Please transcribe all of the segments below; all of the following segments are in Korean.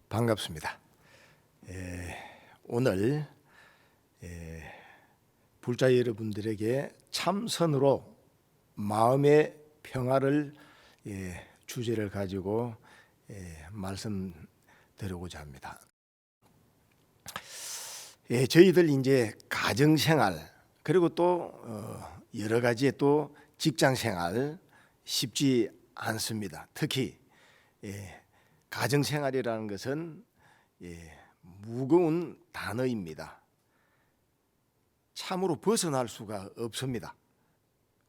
반갑습니다. 오늘 불자 여러분들에게 참선으로 마음의 평화를 주제를 가지고 말씀드리고자 합니다. 저희들 이제 가정생활 그리고 또 여러 가지의 또 직장생활 쉽지 않습니다. 특히 가정생활이라는 것은 무거운 단어입니다. 참으로 벗어날 수가 없습니다.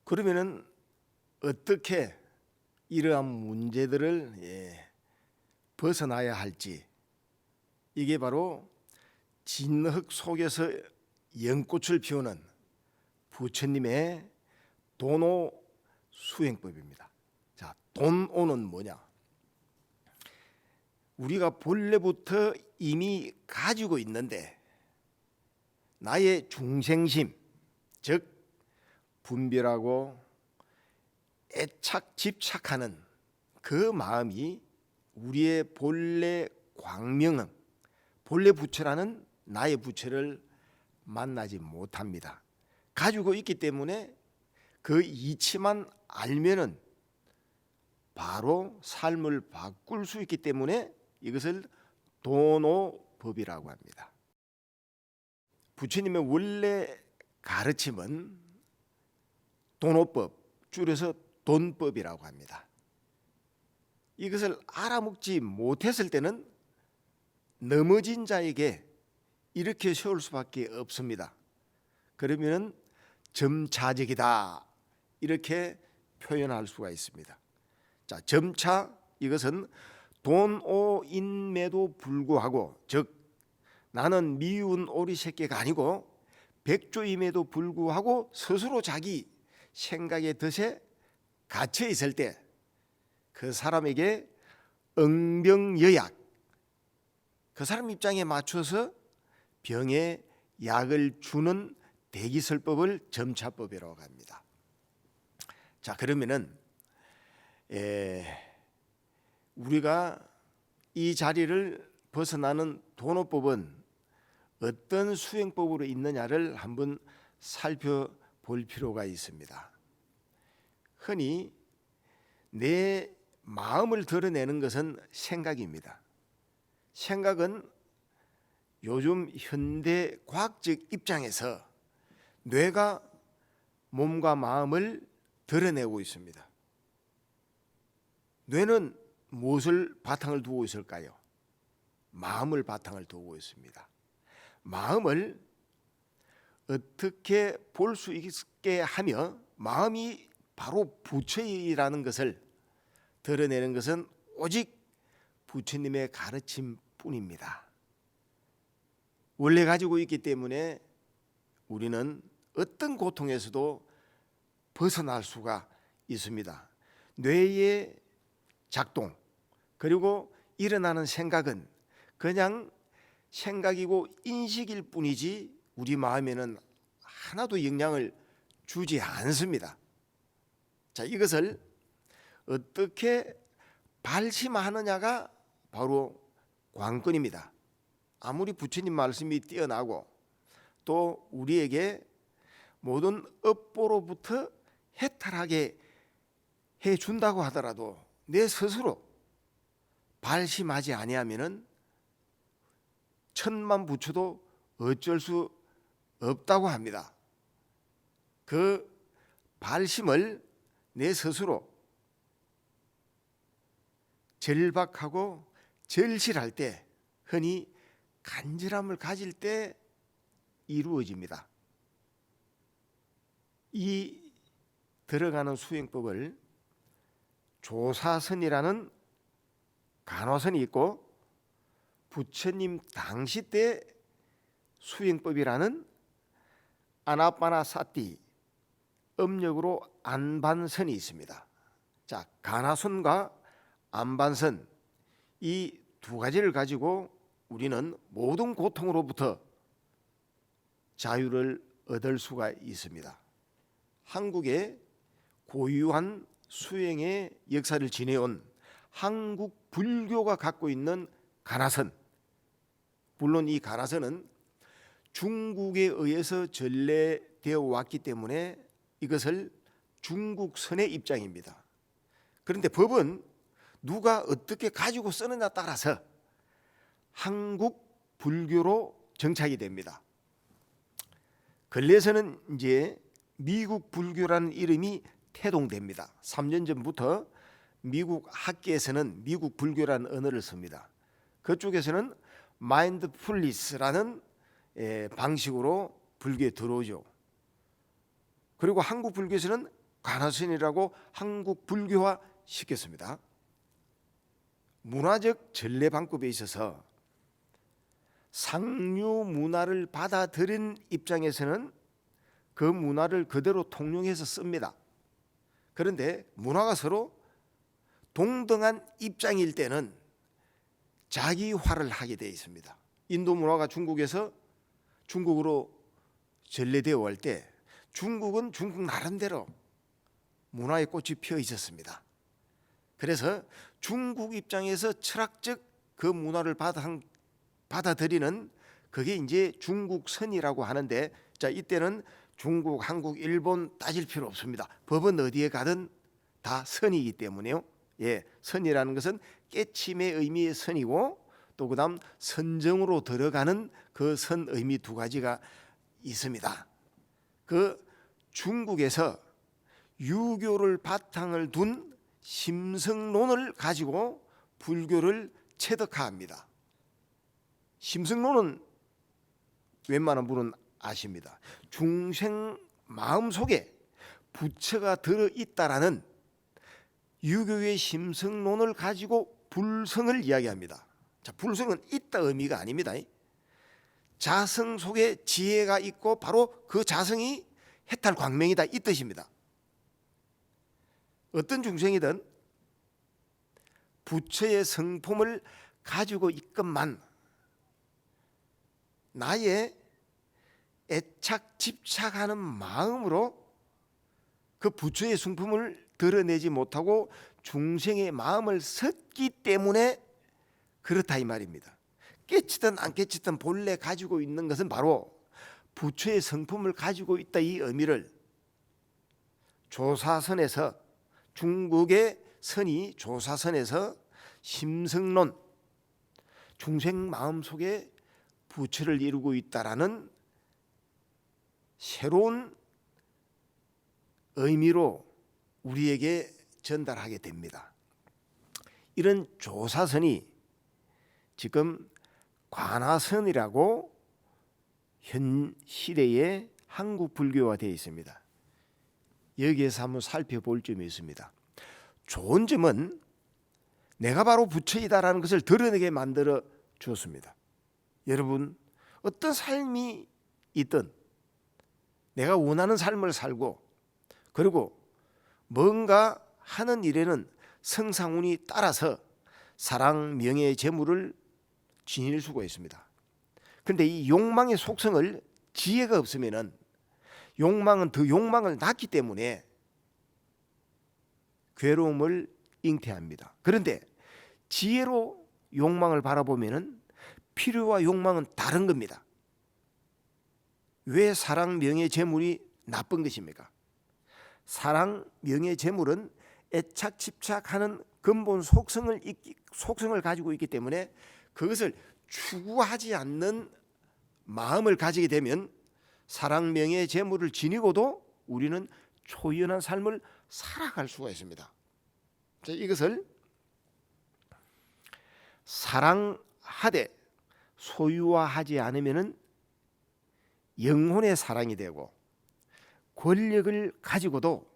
그러면은 어떻게 이러한 문제들을 벗어나야 할지, 이게 바로 진흙 속에서 연꽃을 피우는 부처님의 돈오 수행법입니다. 자, 돈오는 뭐냐? 우리가 본래부터 이미 가지고 있는데 나의 중생심, 즉 분별하고 애착, 집착하는 그 마음이 우리의 본래 광명은, 본래 부처라는 나의 부처를 만나지 못합니다. 가지고 있기 때문에 그 이치만 알면은 바로 삶을 바꿀 수 있기 때문에 이것을 돈오법이라고 합니다. 부처님의 원래 가르침은 돈오법, 줄여서 돈법이라고 합니다. 이것을 알아먹지 못했을 때는 넘어진 자에게 이렇게 세울 수밖에 없습니다. 그러면 점차적이다 이렇게 표현할 수가 있습니다. 자, 점차, 이것은 돈오인매도 불구하고, 즉 나는 미운 오리 새끼가 아니고 백조임에도 불구하고 스스로 자기 생각의 덫에 갇혀 있을 때 그 사람에게 응병여약, 그 사람 입장에 맞춰서 병에 약을 주는 대기설법을 점차법이라고 합니다. 자, 그러면은 우리가 이 자리를 벗어나는 돈오법은 어떤 수행법으로 있느냐를 한번 살펴볼 필요가 있습니다. 흔히 내 마음을 드러내는 것은 생각입니다. 생각은 요즘 현대 과학적 입장에서 뇌가 몸과 마음을 드러내고 있습니다. 뇌는 무엇을 바탕을 두고 있을까요? 마음을 바탕을 두고 있습니다. 마음을 어떻게 볼 수 있게 하며 마음이 바로 부처이라는 것을 드러내는 것은 오직 부처님의 가르침뿐입니다. 원래 가지고 있기 때문에 우리는 어떤 고통에서도 벗어날 수가 있습니다. 뇌의 작동 그리고 일어나는 생각은 그냥 생각이고 인식일 뿐이지 우리 마음에는 하나도 영향을 주지 않습니다. 자, 이것을 어떻게 발심하느냐가 바로 관건입니다. 아무리 부처님 말씀이 뛰어나고 또 우리에게 모든 업보로부터 해탈하게 해준다고 하더라도 내 스스로 발심하지 아니하면은 천만 부처도 어쩔 수 없다고 합니다. 그 발심을 내 스스로 절박하고 절실할 때, 흔히 간절함을 가질 때 이루어집니다. 이 들어가는 수행법을 조사선이라는 간화선이 있고 부처님 당시 때 수행법이라는 아나빠나사티, 음력으로 안반선이 있습니다. 자, 간화선과 안반선, 이 두 가지를 가지고 우리는 모든 고통으로부터 자유를 얻을 수가 있습니다. 한국의 고유한 수행의 역사를 지내온 한국 불교가 갖고 있는 가나선. 물론 이 가나선은 중국에 의해서 전래되어 왔기 때문에 이것을 중국선의 입장입니다. 그런데 법은 누가 어떻게 가지고 쓰느냐에 따라서 한국 불교로 정착이 됩니다. 근래에서는 이제 미국 불교라는 이름이 태동됩니다. 3년 전부터 미국 학계에서는 미국 불교라는 언어를 씁니다. 그쪽에서는 마인드풀리스라는 방식으로 불교에 들어오죠. 그리고 한국 불교에서는 가나선이라고 한국 불교화 시켰습니다. 문화적 전래 방법에 있어서 상류 문화를 받아들인 입장에서는 그 문화를 그대로 통용해서 씁니다. 그런데 문화가 서로 동등한 입장일 때는 자기화를 하게 되어 있습니다. 인도 문화가 중국에서 중국으로 전래되어 올 때 중국은 중국 나름대로 문화의 꽃이 피어 있었습니다. 그래서 중국 입장에서 철학적 그 문화를 받아들이는 그게 이제 중국선이라고 하는데, 자, 이때는 중국, 한국, 일본 따질 필요 없습니다. 법은 어디에 가든 다 선이기 때문에요. 예, 선이라는 것은 깨침의 의미의 선이고 또 그다음 선정으로 들어가는 그 선 의미 두 가지가 있습니다. 그 중국에서 유교를 바탕을 둔 심성론을 가지고 불교를 체득합니다. 심성론은 웬만한 분은 아십니다. 중생 마음속에 부처가 들어있다라는 유교의 심성론을 가지고 불성을 이야기합니다. 자, 불성은 있다 의미가 아닙니다. 자성 속에 지혜가 있고 바로 그 자성이 해탈 광명이다 이 뜻입니다. 어떤 중생이든 부처의 성품을 가지고 있건만 나의 애착 집착하는 마음으로 그 부처의 성품을 드러내지 못하고 중생의 마음을 섞기 때문에 그렇다 이 말입니다. 깨치든 안 깨치든 본래 가지고 있는 것은 바로 부처의 성품을 가지고 있다 이 의미를 조사선에서, 중국의 선이 조사선에서 심성론, 중생 마음속에 부처를 이루고 있다라는 새로운 의미로 우리에게 전달하게 됩니다. 이런 조사선이 지금 관화선이라고 현 시대의 한국 불교화 되어 있습니다. 여기에서 한번 살펴볼 점이 있습니다. 좋은 점은 내가 바로 부처이다라는 것을 드러내게 만들어 주었습니다. 여러분, 어떤 삶이 있든 내가 원하는 삶을 살고 그리고 뭔가 하는 일에는 성상운이 따라서 사랑, 명예, 재물을 지닐 수가 있습니다. 그런데 이 욕망의 속성을 지혜가 없으면은 욕망은 더 욕망을 낳기 때문에 괴로움을 잉태합니다. 그런데 지혜로 욕망을 바라보면은 필요와 욕망은 다른 겁니다. 왜 사랑, 명예, 재물이 나쁜 것입니까? 사랑, 명예, 재물은 애착, 집착하는 근본 속성을 가지고 있기 때문에 그것을 추구하지 않는 마음을 가지게 되면 사랑, 명예, 재물을 지니고도 우리는 초연한 삶을 살아갈 수가 있습니다. 이것을 사랑하되 소유화하지 않으면 영혼의 사랑이 되고, 권력을 가지고도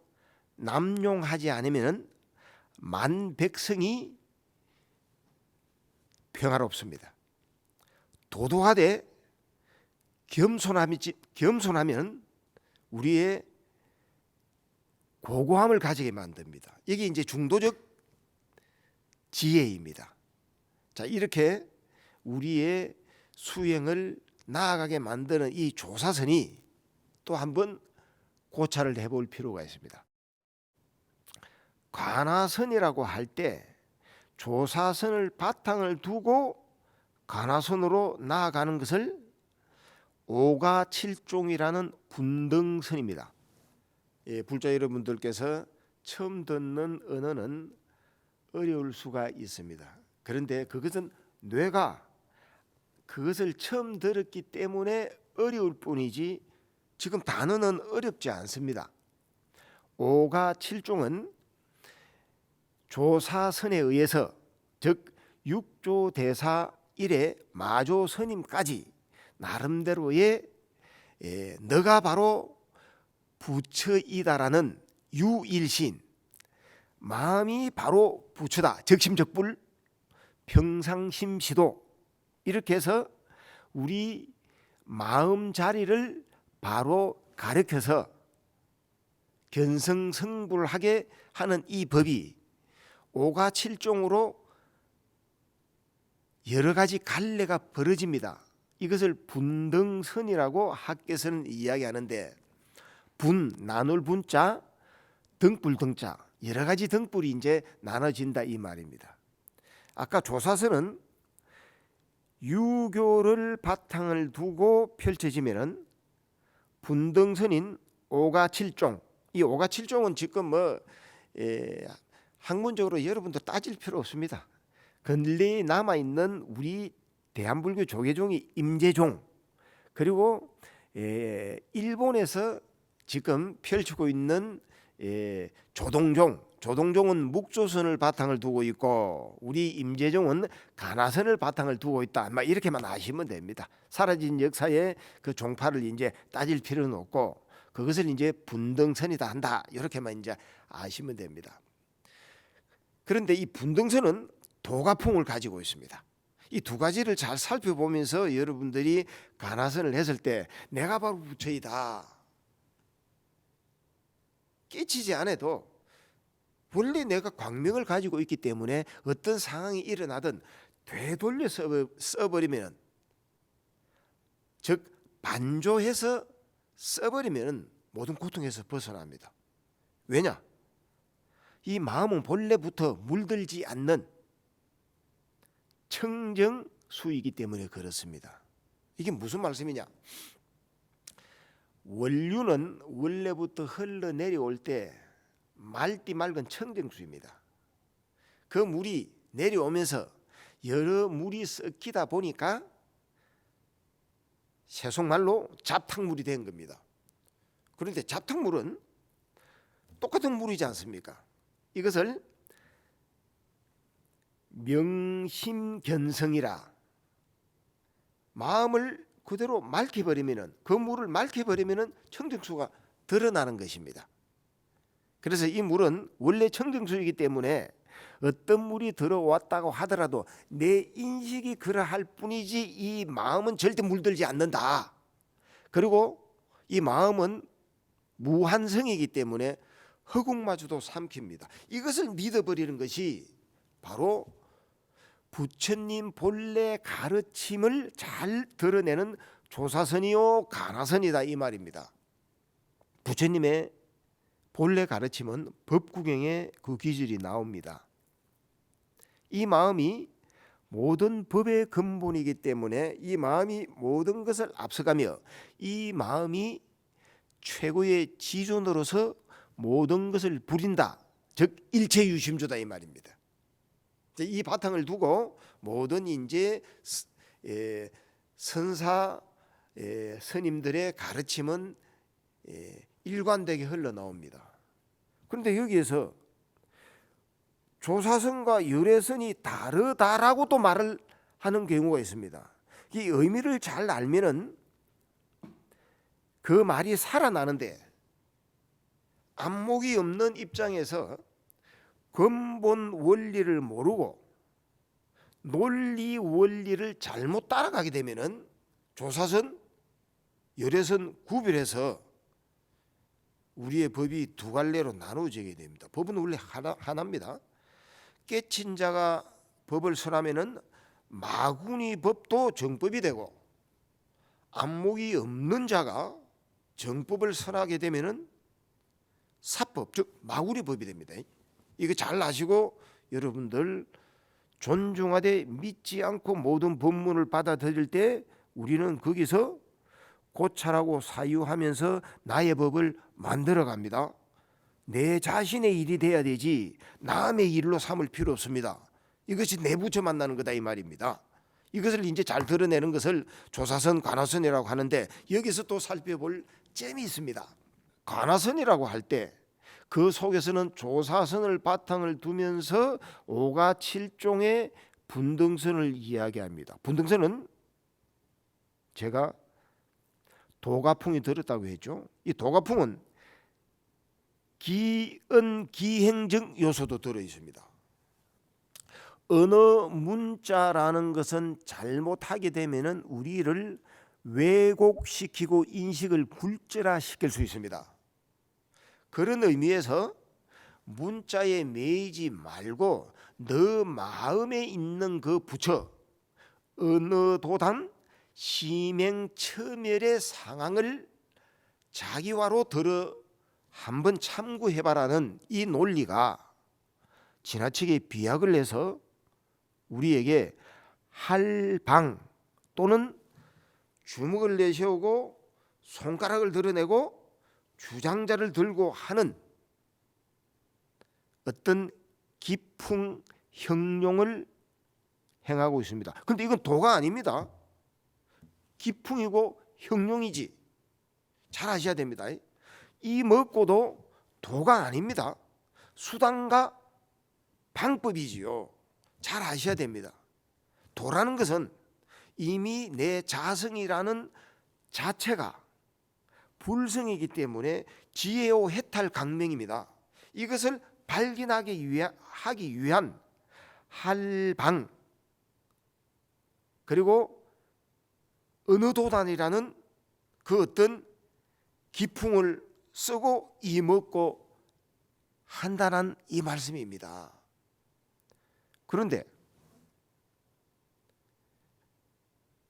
남용하지 않으면 만백성이 평화롭습니다. 도도하되 겸손하면 우리의 고고함을 가지게 만듭니다. 이게 이제 중도적 지혜입니다. 자, 이렇게 우리의 수행을 나아가게 만드는 이 조사선이 또 한번 고찰을 해볼 필요가 있습니다. 관화선이라고 할 때 조사선을 바탕을 두고 가나선으로 나아가는 것을 오가칠종이라는 분등선입니다. 불자 여러분들께서 처음 듣는 언어는 어려울 수가 있습니다. 그런데 그것은 뇌가 그것을 처음 들었기 때문에 어려울 뿐이지 지금 단어는 어렵지 않습니다. 오가칠종은 조사선에 의해서 즉 육조대사 이래 마조스님까지 나름대로의 너가 바로 부처이다라는 유일신, 마음이 바로 부처다, 적심적불 평상심시도, 이렇게 해서 우리 마음 자리를 바로 가르쳐서 견성성불하게 하는 이 법이 오가칠종으로 여러 가지 갈래가 벌어집니다. 이것을 분등선이라고 학계에서는 이야기하는데, 분, 나눌 분자, 등불 등자, 여러 가지 등불이 이제 나눠진다 이 말입니다. 아까 조사선은 유교를 바탕을 두고 펼쳐지면은 분등선인 오가칠종, 이 오가칠종은 지금 학문적으로 여러분도 따질 필요 없습니다. 근래 남아 있는 우리 대한불교 조계종이 임재종, 그리고 일본에서 지금 펼치고 있는 조동종은 묵조선을 바탕을 두고 있고 우리 임재종은 가나선을 바탕을 두고 있다. 이렇게만 아시면 됩니다. 사라진 역사의 그 종파를 이제 따질 필요는 없고 그것을 이제 분등선이다 한다, 이렇게만 이제 아시면 됩니다. 그런데 이 분등선은 도가풍을 가지고 있습니다. 이 두 가지를 잘 살펴보면서 여러분들이 가나선을 했을 때 내가 바로 부처이다 깨치지 않아도 원래 내가 광명을 가지고 있기 때문에 어떤 상황이 일어나든 되돌려 써버리면, 즉 반조해서 써버리면 모든 고통에서 벗어납니다. 왜냐? 이 마음은 본래부터 물들지 않는 청정수이기 때문에 그렇습니다. 이게 무슨 말씀이냐? 원류는 원래부터 흘러내려올 때 맑디 맑은 청정수입니다. 그 물이 내려오면서 여러 물이 섞이다 보니까 세속말로 잡탕물이 된 겁니다. 그런데 잡탕물은 똑같은 물이지 않습니까? 이것을 명심견성이라, 마음을 그대로 맑혀버리면, 그 물을 맑혀버리면 청정수가 드러나는 것입니다. 그래서 이 물은 원래 청정수이기 때문에 어떤 물이 들어왔다고 하더라도 내 인식이 그러할 뿐이지 이 마음은 절대 물들지 않는다. 그리고 이 마음은 무한성이기 때문에 허공마저도 삼킵니다. 이것을 믿어버리는 것이 바로 부처님 본래 가르침을 잘 드러내는 조사선이요 가나선이다 이 말입니다. 부처님의 본래 가르침은 법구경에 그 기질이 나옵니다. 이 마음이 모든 법의 근본이기 때문에 이 마음이 모든 것을 앞서가며 이 마음이 최고의 지존으로서 모든 것을 부린다, 즉 일체유심조다 이 말입니다. 이 바탕을 두고 모든 이제 선사 스님들의 가르침은 일관되게 흘러나옵니다. 그런데 여기에서 조사선과 열애선이 다르다라고 또 말을 하는 경우가 있습니다. 이 의미를 잘 알면은 그 말이 살아나는데, 안목이 없는 입장에서 근본 원리를 모르고 논리 원리를 잘못 따라가게 되면은 조사선, 열애선 구별해서 우리의 법이 두 갈래로 나누어지게 됩니다. 법은 원래 하나입니다. 깨친 자가 법을 설하면은 마구니 법도 정법이 되고, 안목이 없는 자가 정법을 설하게 되면은 사법, 즉 마구니 법이 됩니다. 이거 잘 아시고 여러분들 존중하되 믿지 않고 모든 법문을 받아들일 때 우리는 거기서 고찰하고 사유하면서 나의 법을 만들어 갑니다. 내 자신의 일이 돼야 되지 남의 일로 삼을 필요 없습니다. 이것이 내부처 만나는 거다 이 말입니다. 이것을 이제 잘 드러내는 것을 조사선, 관화선이라고 하는데 여기서 또 살펴볼 점이 있습니다. 관화선이라고 할 때 그 속에서는 조사선을 바탕을 두면서 오가 7종의 분등선을 이야기합니다. 분등선은 제가 도가풍이 들었다고 했죠. 이 도가풍은 기은 기행적 요소도 들어 있습니다. 언어 문자라는 것은 잘못하게 되면은 우리를 왜곡시키고 인식을 굴절화시킬 수 있습니다. 그런 의미에서 문자에 매이지 말고 너 마음에 있는 그 부처 언어도단 심행처멸의 상황을 자기화로 들어 한번 참고해봐라는 이 논리가 지나치게 비약을 해서 우리에게 할방 또는 주먹을 내세우고 손가락을 드러내고 주장자를 들고 하는 어떤 기풍 형용을 행하고 있습니다. 그런데 이건 도가 아닙니다. 기풍이고 형용이지. 잘 아셔야 됩니다. 이 먹고도 도가 아닙니다. 수단과 방법이지요. 잘 아셔야 됩니다. 도라는 것은 이미 내 자성이라는 자체가 불성이기 때문에 지혜요 해탈 강명입니다. 이것을 발견하기 위한 할방 그리고 언어도단이라는 그 어떤 기풍을 쓰고 이먹고 한다는 이 말씀입니다. 그런데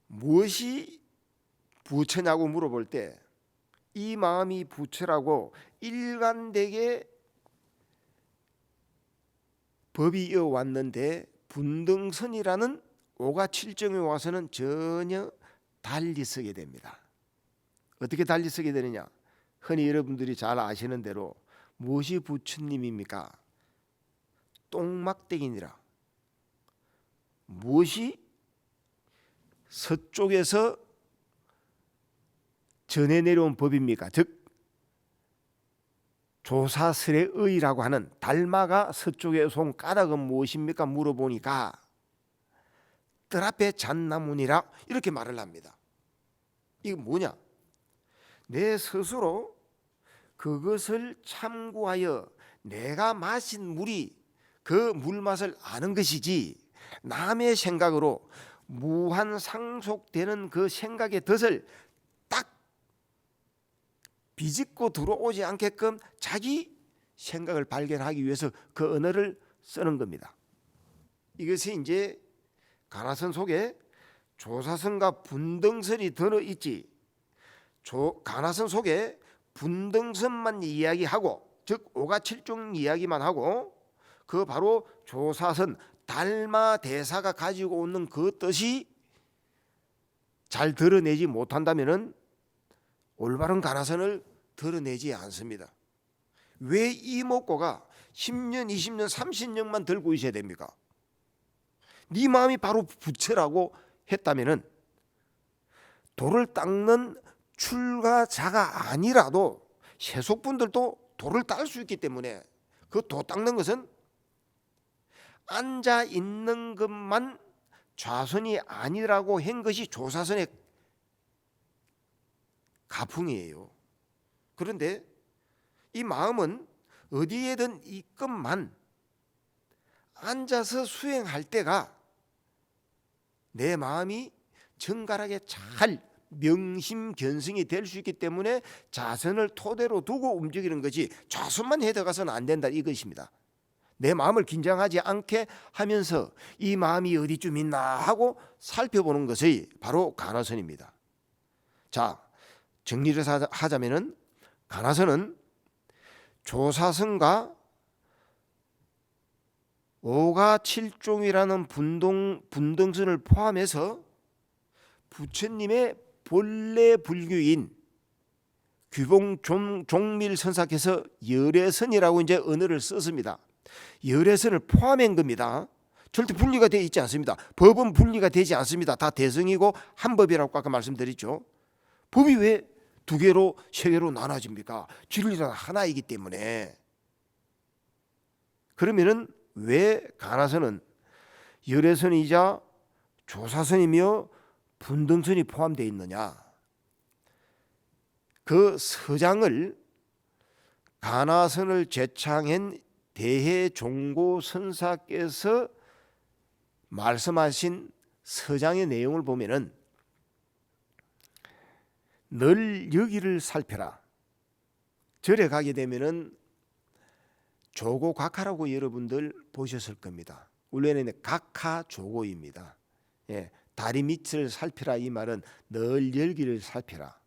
무엇이 부처냐고 물어볼 때 이 마음이 부처라고 일관되게 법이 이어왔는데 분등선이라는 오가 7정에 와서는 전혀 달리 쓰게 됩니다. 어떻게 달리 쓰게 되느냐? 흔히 여러분들이 잘 아시는 대로 무엇이 부처님입니까? 똥막대기니라. 무엇이 서쪽에서 전해 내려온 법입니까? 즉 조사설의 의라고 하는 달마가 서쪽에서 온 까닭은 무엇입니까? 물어보니까 뜰 앞에 잣나무니라 이렇게 말을 합니다. 이게 뭐냐? 내 스스로 그것을 참고하여 내가 마신 물이 그 물맛을 아는 것이지 남의 생각으로 무한 상속되는 그 생각의 덫을 딱 비집고 들어오지 않게끔 자기 생각을 발견하기 위해서 그 언어를 쓰는 겁니다. 이것이 이제 가나선 속에 조사선과 분등선이 들어있지 가나선 속에 분등선만 이야기하고 즉 오가칠종 이야기만 하고 그 바로 조사선 달마 대사가 가지고 오는 그 뜻이 잘 드러내지 못한다면은 올바른 가나선을 드러내지 않습니다. 왜 이목고가 10년, 20년, 30년만 들고 있어야 됩니까? 네 마음이 바로 부처라고 했다면은 돌을 닦는 출가자가 아니라도 세속분들도 돌을 닦을 수 있기 때문에 그 도 닦는 것은 앉아 있는 것만 좌선이 아니라고 한 것이 조사선의 가풍이에요. 그런데 이 마음은 어디에든 있건만 앉아서 수행할 때가 내 마음이 정갈하게 잘 명심견성이 될 수 있기 때문에 자선을 토대로 두고 움직이는 것이 좌선만 해들어가서는 안 된다 이것입니다. 내 마음을 긴장하지 않게 하면서 이 마음이 어디쯤 있나 하고 살펴보는 것이 바로 가나선입니다. 자, 정리를 하자면은 가나선은 조사선과 오가 7종이라는 분등선을 포함해서 부처님의 본래 불교인 규봉 종밀선사께서 열애선이라고 이제 언어를 썼습니다. 열애선을 포함한 겁니다. 절대 분리가 되어 있지 않습니다. 법은 분리가 되지 않습니다. 다 대성이고 한 법이라고 아까 말씀드렸죠. 법이 왜 두 개로 세 개로 나눠집니까? 진리는 하나이기 때문에. 그러면은 왜 가나선은 열애선이자 조사선이며 분등선이 포함되어 있느냐? 그 서장을 가나선을 제창한 대해종고선사께서 말씀하신 서장의 내용을 보면은 늘 여기를 살펴라. 절에 가게 되면은 조고각하라고 여러분들 보셨을 겁니다. 원래는 각하조고입니다. 예, 다리 밑을 살펴라 이 말은 늘 여기를 살펴라.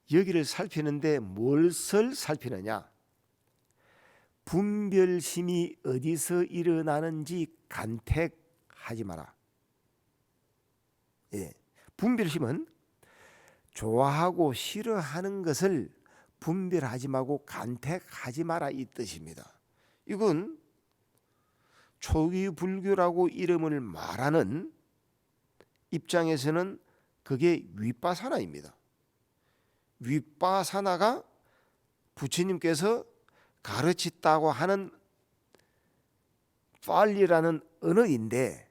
여기를 살피는데 무엇을 살피느냐? 분별심이 어디서 일어나는지 간택하지 마라. 예, 분별심은 좋아하고 싫어하는 것을 분별하지 말고 간택하지 마라 이 뜻입니다. 이건 초기 불교라고 이름을 말하는 입장에서는 그게 윗바사나입니다. 윗바사나가 부처님께서 가르쳤다고 하는 빨리라는 언어인데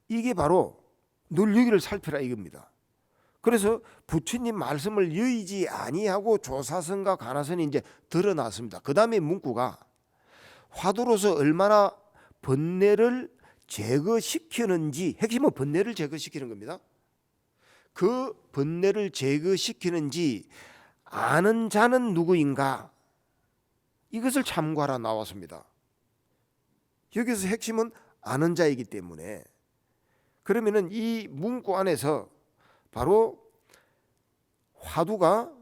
이게 바로 늘 여기를 살펴라 이겁니다. 그래서 부처님 말씀을 여의지 아니하고 조사선과 가나선이 이제 드러났습니다. 그 다음에 문구가 화두로서 얼마나 번뇌를 제거시키는지, 핵심은 번뇌를 제거시키는 겁니다. 그 번뇌를 제거시키는지 아는 자는 누구인가? 이것을 참고하라 나왔습니다. 여기서 핵심은 아는 자이기 때문에 그러면은 이 문구 안에서 바로 화두가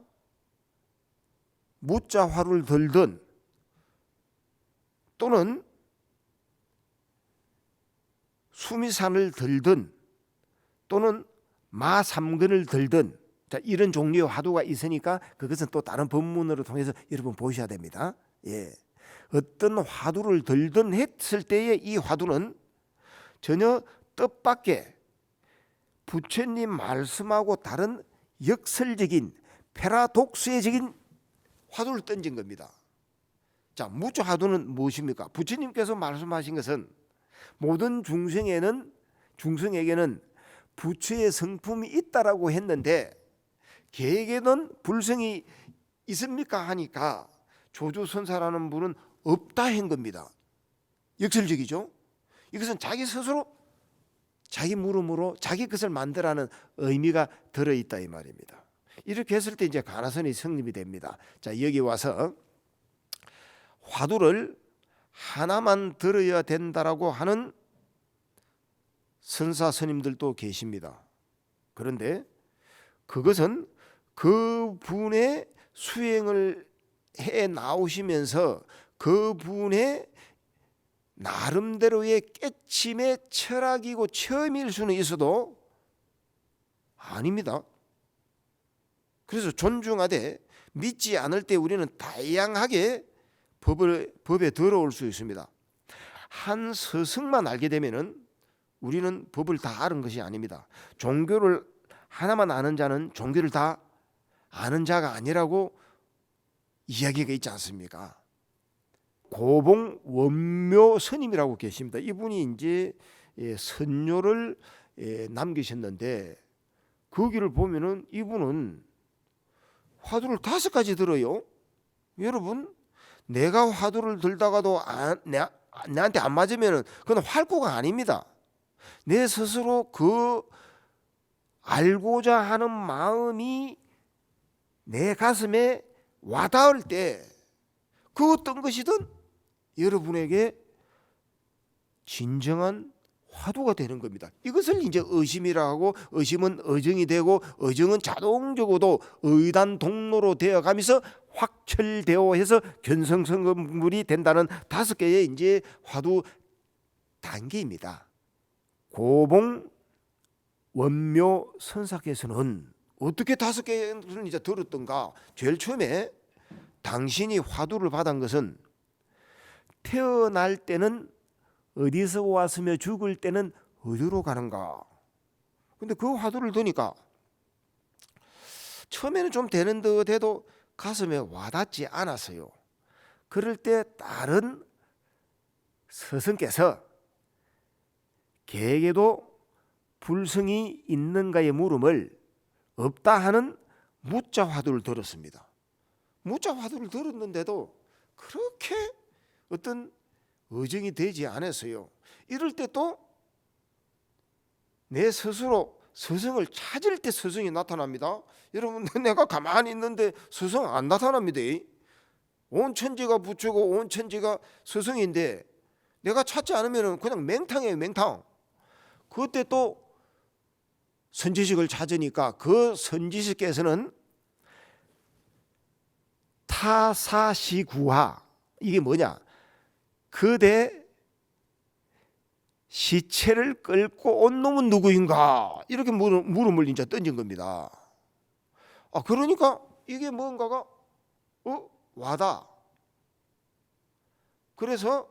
무자 화두를 들든 또는 수미산을 들든 또는 마삼근을 들든 자, 이런 종류의 화두가 있으니까 그것은 또 다른 법문으로 통해서 여러분 보셔야 됩니다. 예. 어떤 화두를 들든 했을 때에 이 화두는 전혀 뜻밖의 부처님 말씀하고 다른 역설적인 패라독스적인 화두를 던진 겁니다. 자, 무자 화두는 무엇입니까? 부처님께서 말씀하신 것은 모든 중생에게는 부처의 성품이 있다라고 했는데 걔에게는 불성이 있습니까 하니까 조주선사라는 분은 없다 한 겁니다. 역설적이죠. 이것은 자기 스스로 자기 물음으로 자기 것을 만들라는 의미가 들어있다 이 말입니다. 이렇게 했을 때 이제 가나선이 성립이 됩니다. 자, 여기 와서 화두를 하나만 들어야 된다라고 하는 선사 스님들도 계십니다. 그런데 그것은 그분의 수행을 해 나오시면서 그분의 나름대로의 깨침의 철학이고 처음일 수는 있어도 아닙니다. 그래서 존중하되 믿지 않을 때 우리는 다양하게 법에 들어올 수 있습니다. 한 스승만 알게 되면은 우리는 법을 다 아는 것이 아닙니다. 종교를 하나만 아는 자는 종교를 다 아는 자가 아니라고 이야기가 있지 않습니까? 고봉 원묘 스님이라고 계십니다. 이분이 이제 선료를 남기셨는데 거기를 보면은 이분은 화두를 5가지 들어요. 여러분, 내가 화두를 들다가도 나한테 안 맞으면은 그건 활구가 아닙니다. 내 스스로 그 알고자 하는 마음이 내 가슴에 와닿을 때 그 어떤 것이든 여러분에게 진정한 화두가 되는 겁니다. 이것을 이제 의심이라 하고 의심은 의정이 되고 의정은 자동적으로 의단 동로로 되어 가면서 확철되어 해서 견성성분이 된다는 5개의 이제 화두 단계입니다. 고봉 원묘 선사께서는 어떻게 5개를 이제 들었던가? 제일 처음에 당신이 화두를 받은 것은 태어날 때는 어디서 왔으며 죽을 때는 어디로 가는가? 근데 그 화두를 드니까 처음에는 좀 되는 듯 해도 가슴에 와닿지 않았어요. 그럴 때 다른 스승께서 개에게도 불성이 있는가의 물음을 없다 하는 무자 화두를 들었습니다. 무자 화두를 들었는데도 그렇게 어떤 의정이 되지 않았어요. 이럴 때 또 내 스스로 스승을 찾을 때 스승이 나타납니다. 여러분, 내가 가만히 있는데 스승 안 나타납니다. 온 천지가 부처고 온 천지가 스승인데 내가 찾지 않으면 그냥 맹탕이에요, 맹탕. 그때 또 선지식을 찾으니까 그 선지식께서는 타사시구하, 이게 뭐냐, 그대 시체를 끌고 온 놈은 누구인가, 이렇게 물음을 이제 던진 겁니다. 그러니까 이게 뭔가가 와다. 그래서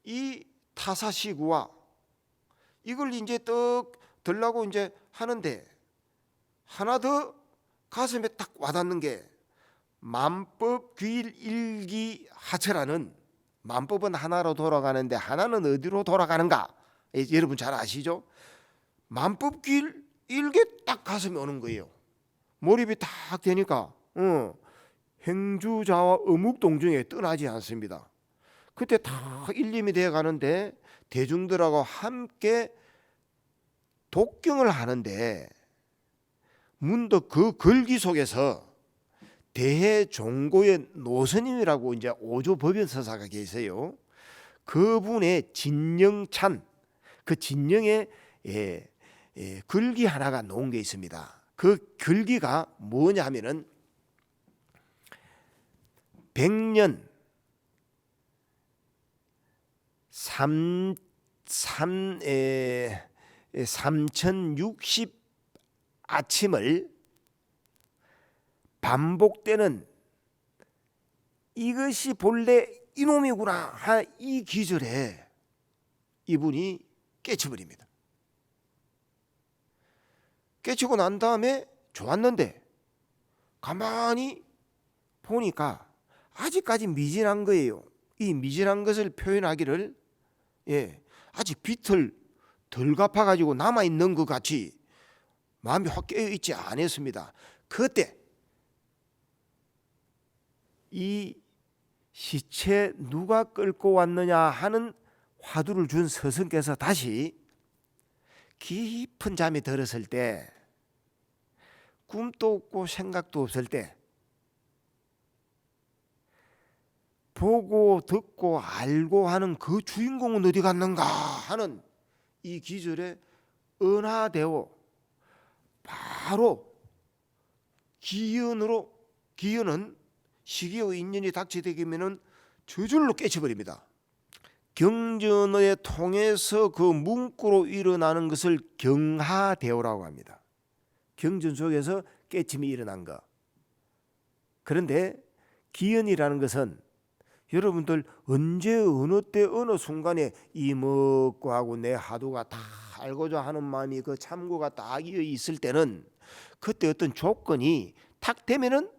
이 타사시구하 이걸 이제 떡 들라고 이제 하는데 하나 더 가슴에 딱 와닿는 게 만법귀일일기하처라는, 만법은 하나로 돌아가는데 하나는 어디로 돌아가는가? 여러분 잘 아시죠? 만법귀일일기 딱 가슴에 오는 거예요. 몰입이 딱 되니까 행주자와 어묵동중에 떠나지 않습니다. 그때 다 일림이 되어 가는데 대중들하고 함께 독경을 하는데 문득 그 글귀 속에서 대해종고의 노스님이라고 이제 오조법연서사가 계세요. 그분의 진영찬, 그 진영에 글귀 하나가 놓은 게 있습니다. 그 글귀가 뭐냐 하면은 100년 3060 아침을 반복되는 이것이 본래 이놈이구나, 이 기절에 이분이 깨쳐버립니다. 깨치고 난 다음에 좋았는데 가만히 보니까 아직까지 미진한 거예요. 이 미진한 것을 표현하기를 아직 빛을 덜 갚아가지고 남아있는 것 같이 마음이 확 깨어있지 않았습니다. 그때 이 시체 누가 끌고 왔느냐 하는 화두를 준 스승께서 다시 깊은 잠이 들었을 때, 꿈도 없고 생각도 없을 때, 보고 듣고 알고 하는 그 주인공은 어디 갔는가 하는 이 기절에 은하되어 바로 기연은 시기와 인연이 닥치되기면은 저절로 깨쳐버립니다. 경전에 통해서 그 문구로 일어나는 것을 경하대오라고 합니다. 경전 속에서 깨침이 일어난 거. 그런데 기연이라는 것은 여러분들 언제 어느 때 어느 순간에 이 먹고 하고 내 하도가 다 알고자 하는 마음이 그 참고가 딱 있을 때는 그때 어떤 조건이 탁 되면은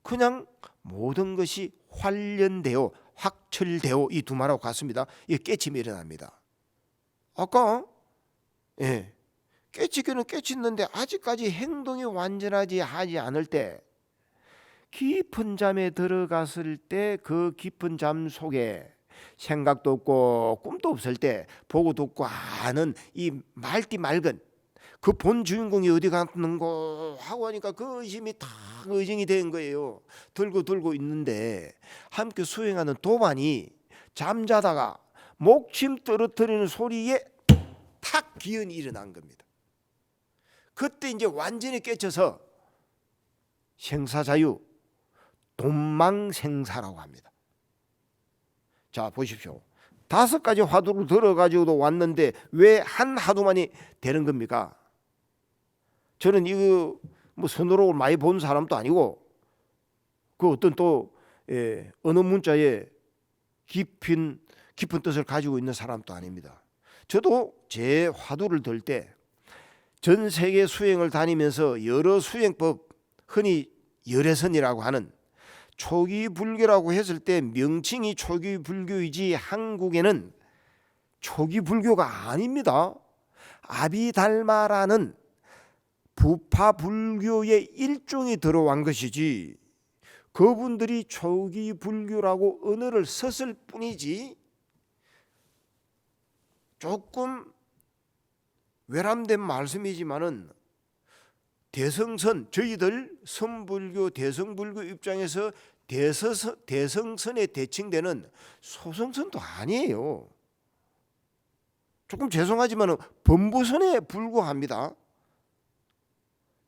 그냥 모든 것이 활련되어 확철되어 이 두 말하고 같습니다. 이 깨침이 일어납니다. 아까 깨치기는 깨쳤는데 아직까지 행동이 완전하지 하지 않을 때, 깊은 잠에 들어갔을 때 그 깊은 잠 속에 생각도 없고 꿈도 없을 때 보고 듣고 아는 이 맑디 맑은 그 본 주인공이 어디 갔는고 하고 하니까 그 의심이 다 의정이 된 거예요. 들고 있는데 함께 수행하는 도반이 잠자다가 목침 떨어뜨리는 소리에 탁 기운이 일어난 겁니다. 그때 이제 완전히 깨쳐서 생사자유, 돈망생사라고 합니다. 자, 보십시오. 5가지 화두를 들어가지고도 왔는데 왜 한 화두만이 되는 겁니까? 저는 이거 뭐 선호록을 많이 본 사람도 아니고 그 어떤 또 언어 문자에 깊은 뜻을 가지고 있는 사람도 아닙니다. 저도 제 화두를 들 때 전 세계 수행을 다니면서 여러 수행법, 흔히 열애선이라고 하는 초기 불교라고 했을 때 명칭이 초기 불교이지 한국에는 초기 불교가 아닙니다. 아비달마라는 부파 불교의 일종이 들어온 것이지 그분들이 초기 불교라고 언어를 썼을 뿐이지 조금 외람된 말씀이지만은 대성선, 저희들 선불교 대성불교 입장에서 대성선에 대칭되는 소성선도 아니에요. 조금 죄송하지만 범부선에 불과합니다.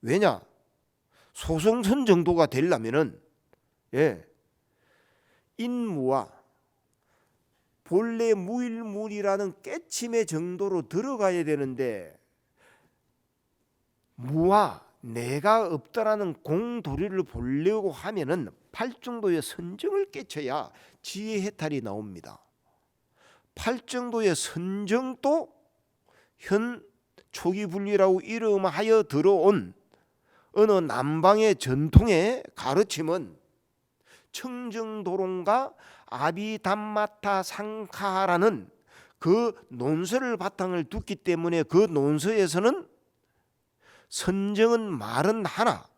왜냐? 소성선 정도가 되려면은 인무와 본래 무일물이라는 깨침의 정도로 들어가야 되는데 무와 내가 없다라는 공도리를 보려고 하면은 8정도의 선정을 깨쳐야 지혜 해탈이 나옵니다. 8정도의 선정도 현 초기 분리라고 이름하여 들어온 어느 남방의 전통의 가르침은 청정도론과 아비담마타 상카라는 그 논서를 바탕을 뒀기 때문에 그 논서에서는 선정은 말은 하나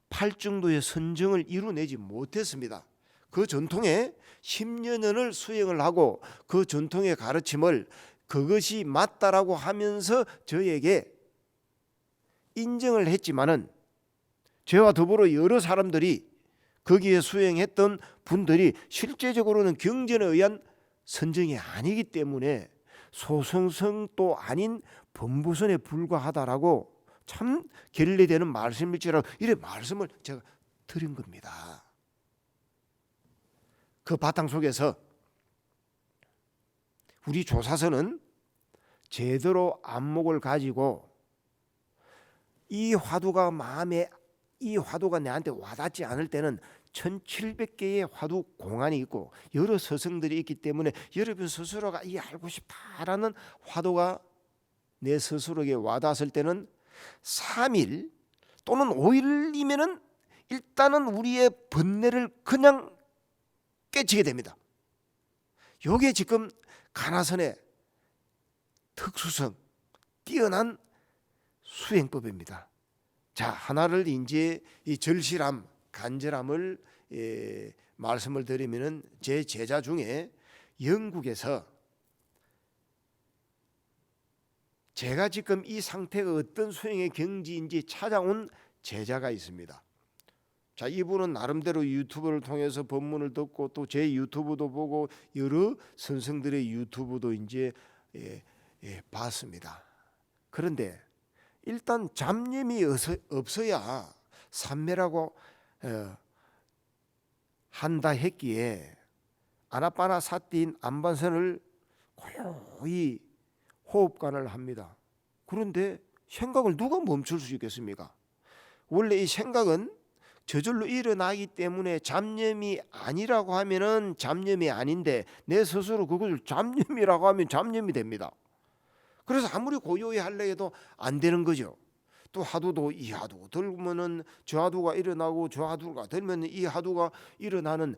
8정도의 선정을 이루내지 못했습니다. 그 전통에 10여 년을 수행을 하고 그 전통의 가르침을 그것이 맞다라고 하면서 저에게 인정을 했지만은 저와 더불어 여러 사람들이 거기에 수행했던 분들이 실제적으로는 경전에 의한 선정이 아니기 때문에 소성성도 아닌 범부선에 불과하다라고 참 결례되는 말씀일지라도 이런 말씀을 제가 드린 겁니다. 그 바탕 속에서 우리 조사서는 제대로 안목을 가지고 이 화두가 내한테 와닿지 않을 때는 1700개의 화두 공안이 있고 여러 서성들이 있기 때문에 여러분 스스로가 이 알고 싶다라는 화두가 내 스스로에게 와닿았을 때는 3일 또는 5일이면은 일단은 우리의 번뇌를 그냥 깨치게 됩니다. 요게 지금 가나선의 특수성, 뛰어난 수행법입니다. 자, 하나를 이제 이 절실함, 간절함을 말씀을 드리면은 제 제자 중에 영국에서 제가 지금 이 상태가 어떤 수행의 경지인지 찾아온 제자가 있습니다. 자, 이분은 나름대로 유튜브를 통해서 법문을 듣고 또 제 유튜브도 보고 여러 선생들의 유튜브도 이제 봤습니다. 그런데 일단 잡념이 없어야 삼매라고 한다 했기에 아나빠나 사띠인 안반선을 고요히 호흡관을 합니다. 그런데 생각을 누가 멈출 수 있겠습니까? 원래 이 생각은 저절로 일어나기 때문에 잡념이 아니라고 하면은 잡념이 아닌데 내 스스로 그것을 잡념이라고 하면 잡념이 됩니다. 그래서 아무리 고요히 하려 해도 안 되는 거죠. 또 하두도 이 하두 들면은 저 하두가 일어나고 저 하두가 들면 이 하두가 일어나는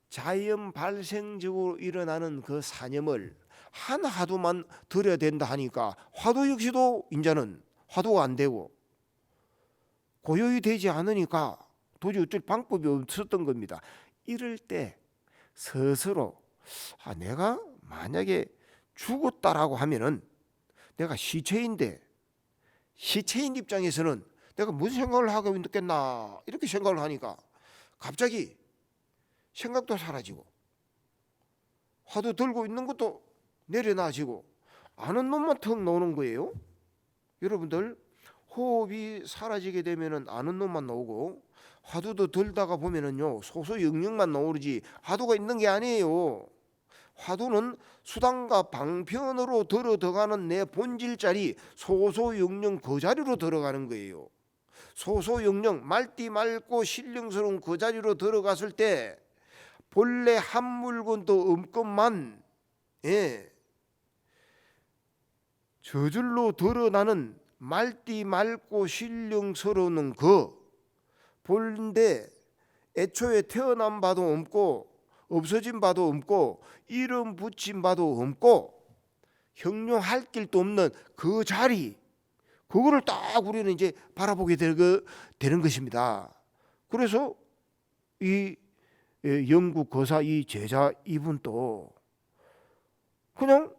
자연 발생적으로 일어나는 그 사념을 한 하두만 들어야 된다 하니까 화두 역시도 이제는 화두가 안 되고 고요히 되지 않으니까 도저히 어쩔 방법이 없었던 겁니다. 이럴 때 스스로 내가 만약에 죽었다라고 하면은 내가 시체인데 시체인 입장에서는 내가 무슨 생각을 하고 있겠나 이렇게 생각을 하니까 갑자기 생각도 사라지고 화두 들고 있는 것도 내려놔지고 아는 놈만 턱 나오는 거예요. 여러분들 호흡이 사라지게 되면은 아는 놈만 나오고, 화두도 들다가 보면은요 소소 영령만 나오지 화두가 있는 게 아니에요. 화두는 수단과 방편으로 들어가는 내 본질 자리, 소소 영령 그 자리로 들어가는 거예요. 소소 영령, 말띠 맑고 신령스러운 그 자리로 들어갔을 때 본래 한 물건도 없건만 저절로 드러나는 말띠 맑고 신령스러운 그 본래 애초에 태어난 바도 없고 없어진 바도 없고 이름 붙인 바도 없고 형용할 길도 없는 그 자리, 그거를 딱 우리는 이제 바라보게 되는 것입니다. 그래서 이 영국 거사 이 제자 이분도 그냥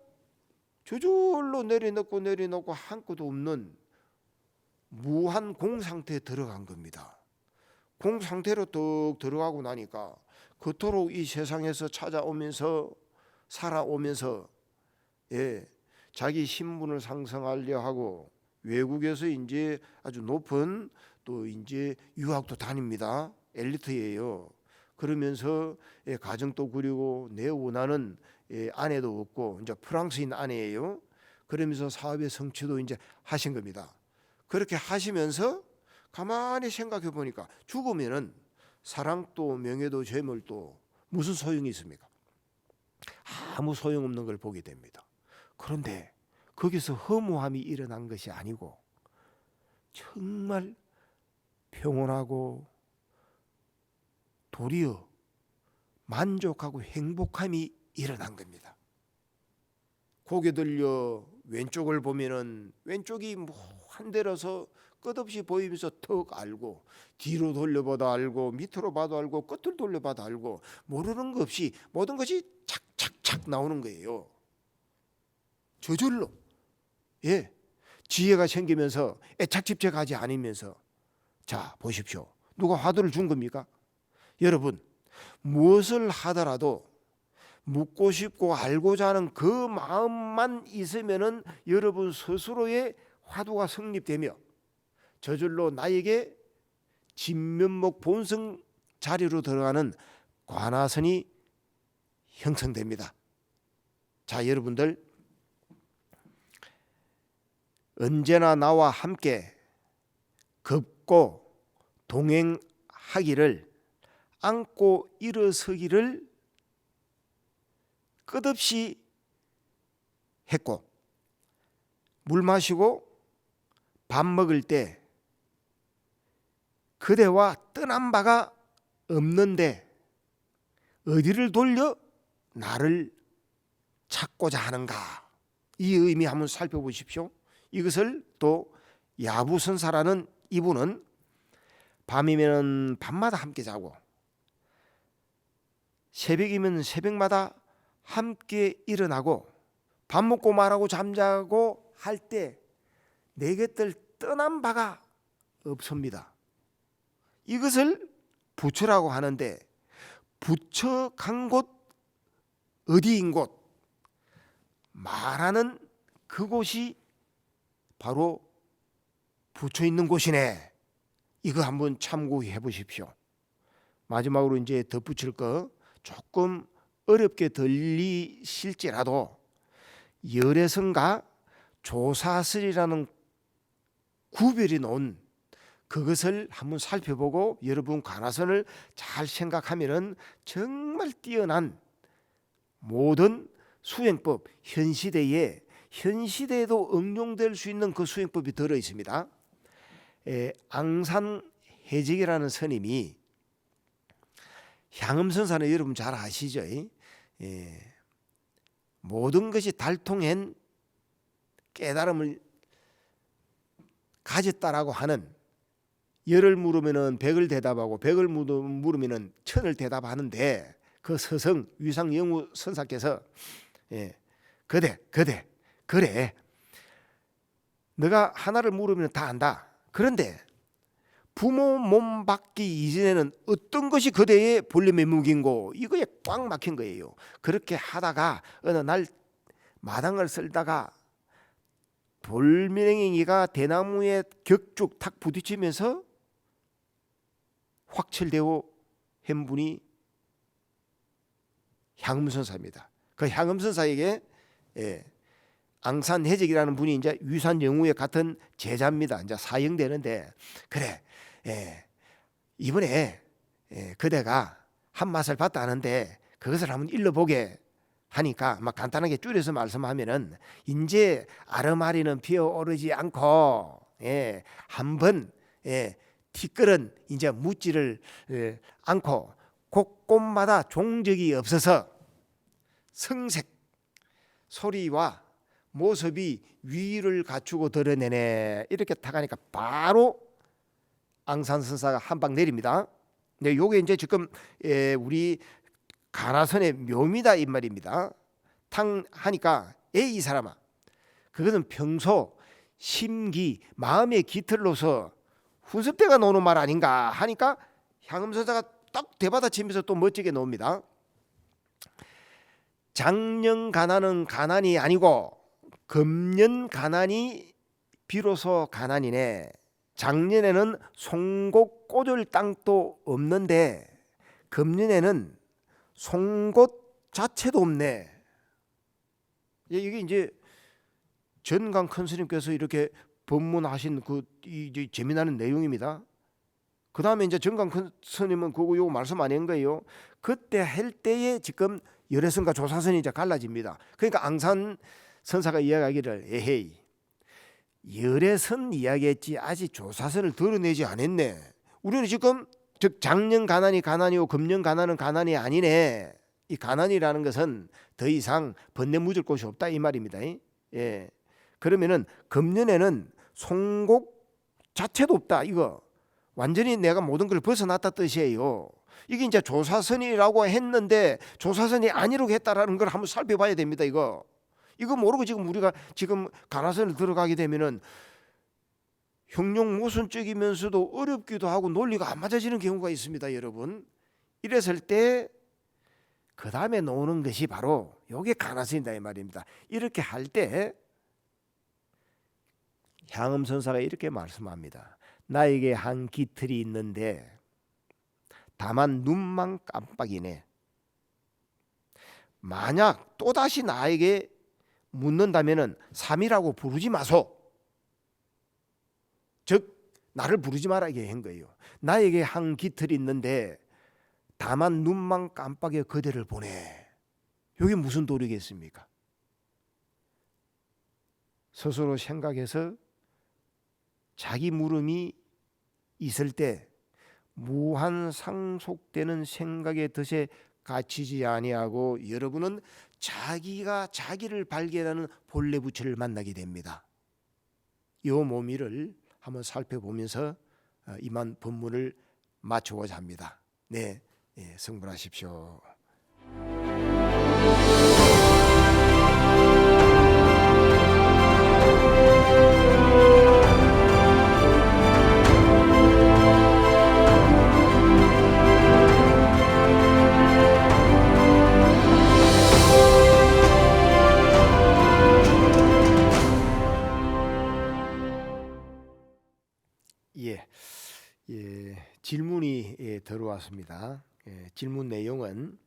저절로 내려놓고 한 것도 없는 무한 공 상태에 들어간 겁니다. 공 상태로 뚝 들어가고 나니까 그토록 이 세상에서 찾아오면서 살아오면서 자기 신분을 상승하려 하고 외국에서 이제 아주 높은 또 이제 유학도 다닙니다. 엘리트예요. 그러면서 가정도 꾸리고 내 원하는 아내도 없고 이제 프랑스인 아내예요. 그러면서 사업의 성취도 이제 하신 겁니다. 그렇게 하시면서 가만히 생각해 보니까 죽으면은 사랑도 명예도 재물도 무슨 소용이 있습니까? 아무 소용없는 걸 보게 됩니다. 그런데 거기서 허무함이 일어난 것이 아니고 정말 평온하고 도리어 만족하고 행복함이 일어난 겁니다. 고개 들려 왼쪽을 보면은 왼쪽이 한 대라서 끝없이 보이면서 턱 알고, 뒤로 돌려봐도 알고, 밑으로 봐도 알고, 끝을 돌려봐도 알고, 모르는 것 없이 모든 것이 착착착 나오는 거예요. 저절로. 지혜가 생기면서 애착집착하지 않으면서. 자, 보십시오. 누가 화두를 준 겁니까? 여러분, 무엇을 하더라도 묻고 싶고 알고자 하는 그 마음만 있으면은 여러분 스스로의 화두가 성립되며 저절로 나에게 진면목 본성 자리로 들어가는 관화선이 형성됩니다. 자, 여러분들 언제나 나와 함께 걷고 동행하기를, 안고 일어서기를 끝없이 했고, 물 마시고 밥 먹을 때 그대와 떠난 바가 없는데 어디를 돌려 나를 찾고자 하는가? 이 의미 한번 살펴보십시오. 이것을 또 야부선사라는 이분은 밤이면 밤마다 함께 자고 새벽이면 새벽마다 함께 일어나고 밥 먹고 말하고 잠자고 할 때 내 곁을 떠난 바가 없습니다. 이것을 부처라고 하는데, 부처 간 곳 어디인 곳, 말하는 그곳이 바로 부처 있는 곳이네. 이거 한번 참고해 보십시오. 마지막으로 이제 덧붙일 거, 조금 어렵게 들리실지라도 열애성과 조사설이라는 구별이 놓은 그것을 한번 살펴보고 여러분 관화선을 잘 생각하면은 정말 뛰어난 모든 수행법, 현 시대에도 응용될 수 있는 그 수행법이 들어 있습니다. 앙산해직이라는 스님이, 향음선사는 여러분 잘 아시죠? 모든 것이 달통한 깨달음을 가졌다라고 하는, 열을 물으면은 백을 대답하고 백을 물으면은 천을 대답하는데, 그 서성 위상영우 선사께서 그래 너가 하나를 물으면 다 안다. 그런데 부모 몸 받기 이전에는 어떤 것이 그대의 본래의 무기인고, 이거에 꽉 막힌 거예요. 그렇게 하다가 어느 날 마당을 쓸다가 돌멩이가 대나무에 격쭉 탁 부딪히면서 확철되어 한 분이 향음선사입니다. 그 향음선사에게 앙산해적이라는 분이 이제 위산영우의 같은 제자입니다. 이제 사형되는데, 그래, 이번에 그대가 한 맛을 봤다 하는데 그것을 한번 일러보게 하니까 막 간단하게 줄여서 말씀하면은, 이제 아르마리는 피어오르지 않고 한번 티끌은 이제 묻지를 않고 곳곳마다 종적이 없어서 성색 소리와 모습이 위를 갖추고 드러내네. 이렇게 탁하니까 바로 앙산선사가 한 방 내립니다. 네, 요게 이제 지금 우리 가나선의 묘미다 이 말입니다. 탕 하니까 이 사람아, 그것은 평소 심기 마음의 깃털로서 훈습대가 노는 말 아닌가 하니까 향음선사가 딱 대받아치면서 또 멋지게 놓습니다. 작년 가난은 가난이 아니고 금년 가난이 비로소 가난이네. 작년에는 송곳 꽂을 땅도 없는데 금년에는 송곳 자체도 없네. 이게 이제 전강 큰 스님께서 이렇게 법문하신 이 재미나는 내용입니다. 그 다음에 이제 전강 큰 스님은 그거 요거 말씀 안 한 거예요. 그때 할 때에 지금 열애선과 조사선이 이제 갈라집니다. 그러니까 앙산 선사가 이야기하기를, 에헤이, 열애선 이야기했지 아직 조사선을 드러내지 않았네. 우리는 지금 즉 작년 가난이 가난이고 금년 가난은 가난이 아니네. 이 가난이라는 것은 더 이상 번뇌 묻을 곳이 없다 이 말입니다. 그러면은 금년에는 송곳 자체도 없다. 이거 완전히 내가 모든 걸 벗어났다 뜻이에요. 이게 이제 조사선이라고 했는데 조사선이 아니라고 했다라는 걸 한번 살펴봐야 됩니다. 이거 모르고 지금 우리가 지금 가나선을 들어가게 되면은 형용 모순적이면서도 어렵기도 하고 논리가 안 맞아지는 경우가 있습니다, 여러분. 이랬을 때 그 다음에 나오는 것이 바로 요게 가나선이다 이 말입니다. 이렇게 할 때 향음선사가 이렇게 말씀합니다. 나에게 한 깃털이 있는데 다만 눈만 깜빡이네. 만약 또다시 나에게 묻는다면은 삼이라고 부르지 마소. 즉 나를 부르지 말아게 한 거예요. 나에게 한 깃털이 있는데 다만 눈만 깜빡여 그대를 보내. 이게 무슨 도리겠습니까? 스스로 생각해서 자기 물음이 있을 때 무한 상속되는 생각의 덫에 갇히지 아니하고 여러분은 자기가 자기를 발견하는 본래 부처를 만나게 됩니다. 이 묘미를 한번 살펴보면서 이만 본문을 마치고자 합니다. 네, 성불하십시오. 질문이 들어왔습니다. 질문 내용은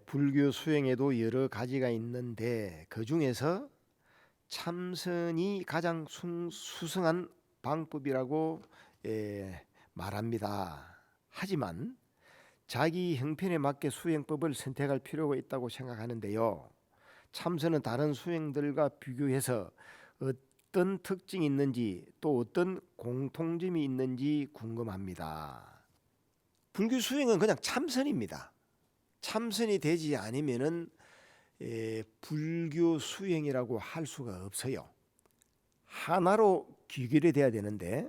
불교 수행에도 여러 가지가 있는데 그 중에서 참선이 가장 수승한 방법이라고 말합니다. 하지만 자기 형편에 맞게 수행법을 선택할 필요가 있다고 생각하는데요. 참선은 다른 수행들과 비교해서 어떤 특징이 있는지 또 어떤 공통점이 있는지 궁금합니다. 불교 수행은 그냥 참선입니다. 참선이 되지 않으면은 불교 수행이라고 할 수가 없어요. 하나로 귀결이 돼야 되는데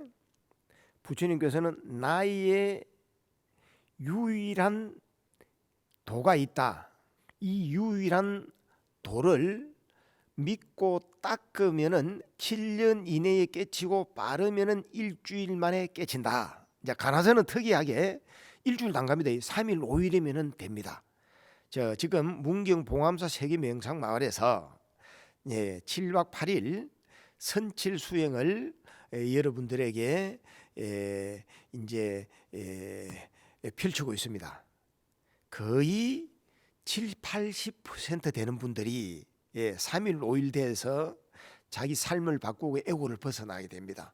부처님께서는 나의 유일한 도가 있다. 이 유일한 도를 믿고 닦으면은 7년 이내에 깨치고 빠르면은 일주일 만에 깨친다. 이제 가나선은 특이하게 일주일도 안 갑니다. 3일 5일이면은 됩니다. 지금 문경 봉암사 세계명상 마을에서 7박 8일 선칠 수행을 여러분들에게 이제 펼치고 있습니다. 거의 70~80% 되는 분들이 3일 5일 돼서 자기 삶을 바꾸고 애고를 벗어나게 됩니다.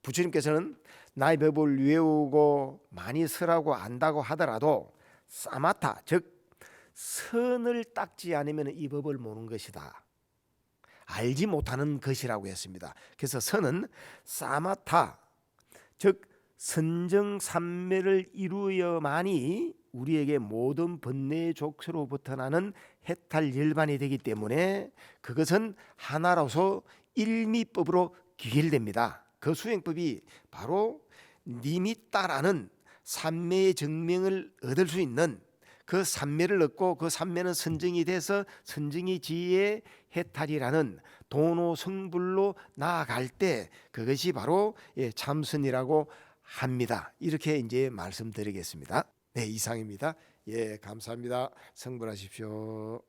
부처님께서는 나의 법을 외우고 많이 설하고 안다고 하더라도 사마타, 즉 선을 닦지 않으면 이 법을 모르는 것이다, 알지 못하는 것이라고 했습니다. 그래서 선은 사마타, 즉 선정삼매를 이루어야만이 우리에게 모든 번뇌의 족쇄로부터 나는 해탈 열반이 되기 때문에 그것은 하나로서 일미법으로 귀결됩니다. 그 수행법이 바로 님이 따라는 삼매의 정명을 얻을 수 있는 그 삼매를 얻고 그 삼매는 선정이 돼서 선정이 지혜의 해탈이라는 도노성불로 나아갈 때 그것이 바로 참선이라고 합니다. 이렇게 이제 말씀드리겠습니다. 네, 이상입니다. 감사합니다. 성불하십시오.